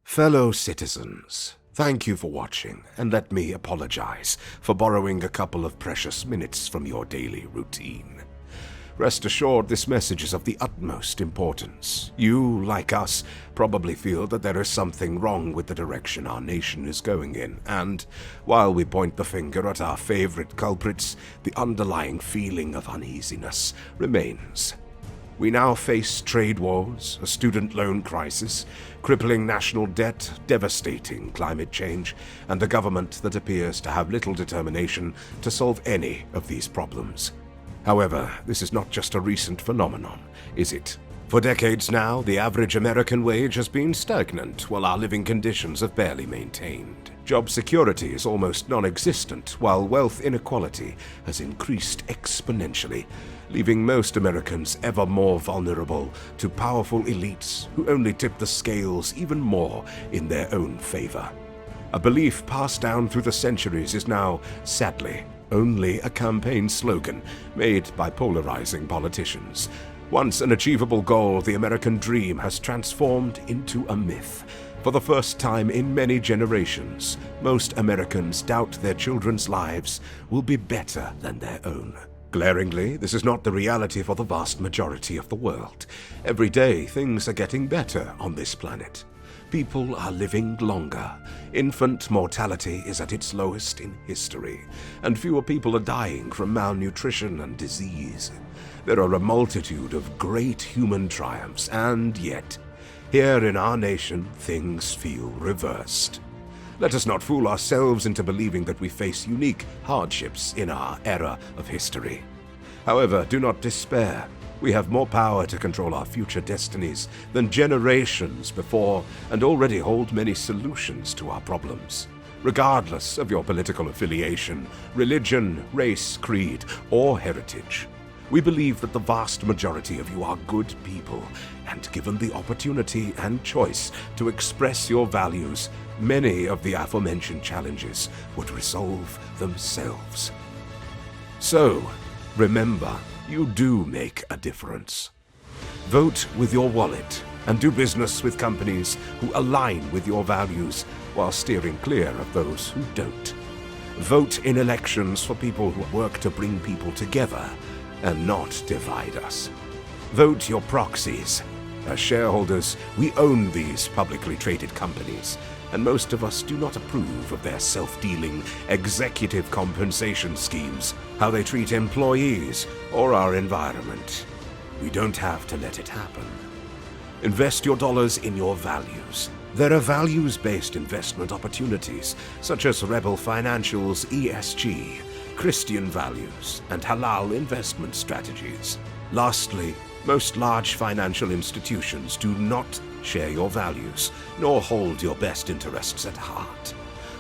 Fellow citizens, thank you for watching, and let me apologize for borrowing a couple of precious minutes from your daily routine. Rest assured, this message is of the utmost importance. You, like us, probably feel that there is something wrong with the direction our nation is going in, and while we point the finger at our favorite culprits, the underlying feeling of uneasiness remains. We now face trade wars, a student loan crisis, crippling national debt, devastating climate change, and a government that appears to have little determination to solve any of these problems. However, this is not just a recent phenomenon, is it? For decades now, the average American wage has been stagnant, while our living conditions have barely maintained. Job security is almost non-existent, while wealth inequality has increased exponentially, leaving most Americans ever more vulnerable to powerful elites who only tip the scales even more in their own favor. A belief passed down through the centuries is now, sadly, only a campaign slogan made by polarizing politicians. Once an achievable goal, the American dream has transformed into a myth. For the first time in many generations, most Americans doubt their children's lives will be better than their own. Glaringly, this is not the reality for the vast majority of the world. Every day, things are getting better on this planet. People are living longer. Infant mortality is at its lowest in history, and fewer people are dying from malnutrition and disease. There are a multitude of great human triumphs, and yet, here in our nation, things feel reversed. Let us not fool ourselves into believing that we face unique hardships in our era of history. However, do not despair. We have more power to control our future destinies than generations before, and already hold many solutions to our problems. Regardless of your political affiliation, religion, race, creed, or heritage, we believe that the vast majority of you are good people, and given the opportunity and choice to express your values, many of the aforementioned challenges would resolve themselves. So, remember, you do make a difference. Vote with your wallet and do business with companies who align with your values while steering clear of those who don't. Vote in elections for people who work to bring people together and not divide us. Vote your proxies. As shareholders, we own these publicly traded companies, and most of us do not approve of their self-dealing executive compensation schemes, how they treat employees, or our environment. We don't have to let it happen. Invest your dollars in your values. There are values-based investment opportunities, such as Rebel Financial's ESG, Christian values, and halal investment strategies. Lastly, most large financial institutions do not share your values, nor hold your best interests at heart.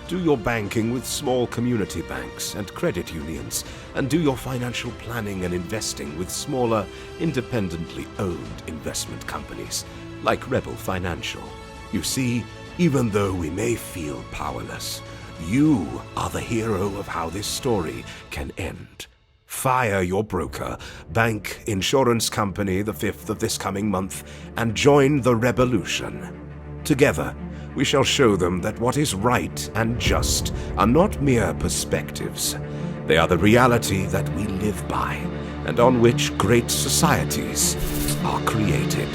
Do your banking with small community banks and credit unions, and do your financial planning and investing with smaller, independently owned investment companies, like Rebel Financial. You see, even though we may feel powerless, you are the hero of how this story can end. Fire your broker, bank, insurance company the 5th of this coming month, and join the Rebelution. Together, we shall show them that what is right and just are not mere perspectives. They are the reality that we live by, and on which great societies are created.